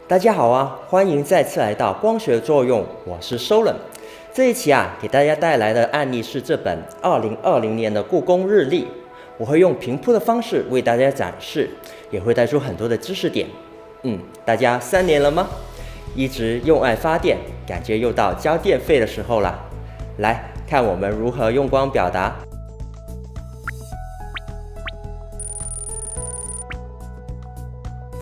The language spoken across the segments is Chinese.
大家好啊，欢迎再次来到光学作用，我是 Solen。这一期给大家带来的案例是这本2020年的故宫日历，我会用平铺的方式为大家展示，也会带出很多的知识点。大家3年了吗？一直用爱发电，感觉又到交电费的时候了。来看我们如何用光表达。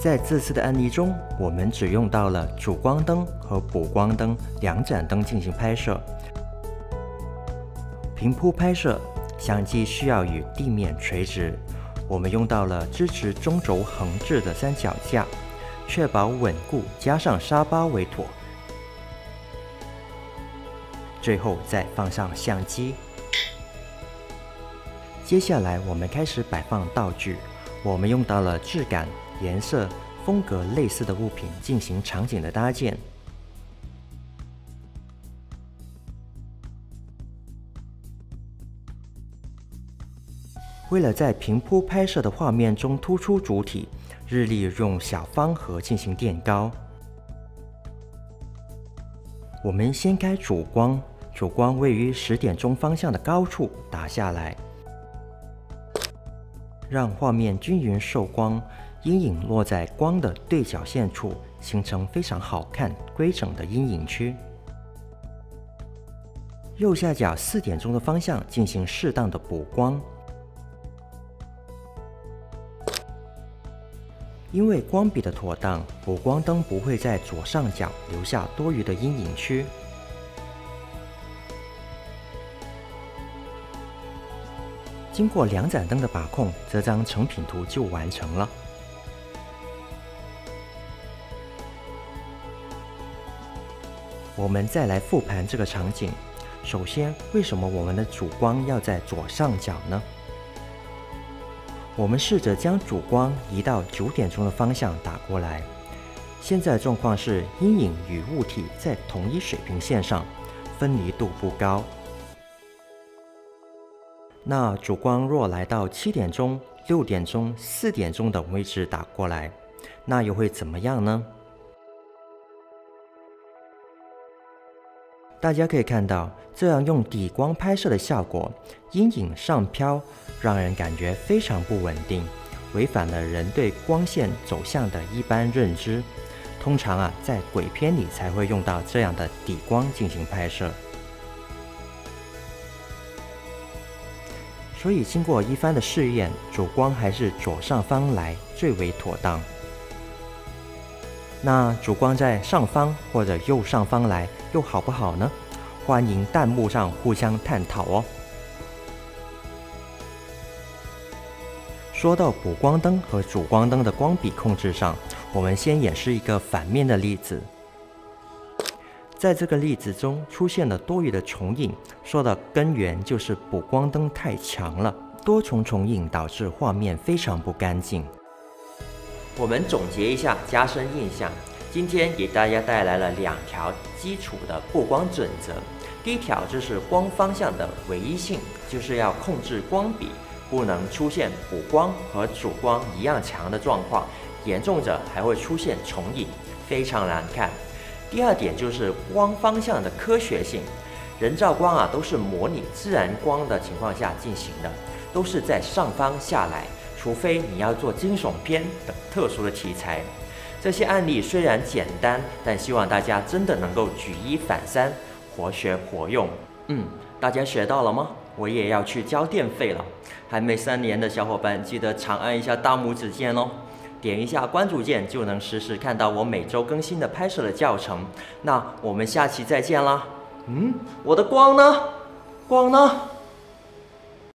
在这次的案例中，我们只用到了主光灯和补光灯2盏灯进行拍摄。平铺拍摄，相机需要与地面垂直，我们用到了支持中轴横置的三脚架，确保稳固，加上沙包为妥。最后再放上相机。接下来我们开始摆放道具，我们用到了质感、颜色、风格类似的物品进行场景的搭建。为了在平铺拍摄的画面中突出主体，日历用小方盒进行垫高。我们先开主光，主光位于10点钟方向的高处打下来，让画面均匀受光，阴影落在光的对角线处，形成非常好看规整的阴影区。右下角4点钟的方向进行适当的补光，因为光比的妥当，补光灯不会在左上角留下多余的阴影区。经过2盏灯的把控，这张成品图就完成了。我们再来复盘这个场景。首先，为什么我们的主光要在左上角呢？我们试着将主光移到9点钟的方向打过来。现在的状况是阴影与物体在同一水平线上，分离度不高。那主光若来到7点钟、6点钟、4点钟等位置打过来，那又会怎么样呢？大家可以看到，这样用底光拍摄的效果，阴影上飘，让人感觉非常不稳定，违反了人对光线走向的一般认知。通常在鬼片里才会用到这样的底光进行拍摄。所以经过一番的试验，主光还是左上方来最为妥当。那主光在上方或者右上方来又好不好呢？欢迎弹幕上互相探讨哦。说到补光灯和主光灯的光比控制上，我们先演示一个反面的例子。在这个例子中出现了多余的重影，说的根源就是补光灯太强了，多重重影导致画面非常不干净。我们总结一下，加深印象。今天给大家带来了2条基础的布光准则。第一条就是光方向的唯一性，就是要控制光比，不能出现补光和主光一样强的状况，严重者还会出现重影，非常难看。第二点就是光方向的科学性，人造光都是模拟自然光的情况下进行的，都是在上方下来，除非你要做惊悚片等特殊的题材。这些案例虽然简单，但希望大家真的能够举一反三，活学活用。大家学到了吗？我也要去交电费了。还没3年的小伙伴，记得长按一下大拇指键哦。点一下关注键就能实时看到我每周更新的拍摄的教程。那我们下期再见啦。我的光呢？光呢？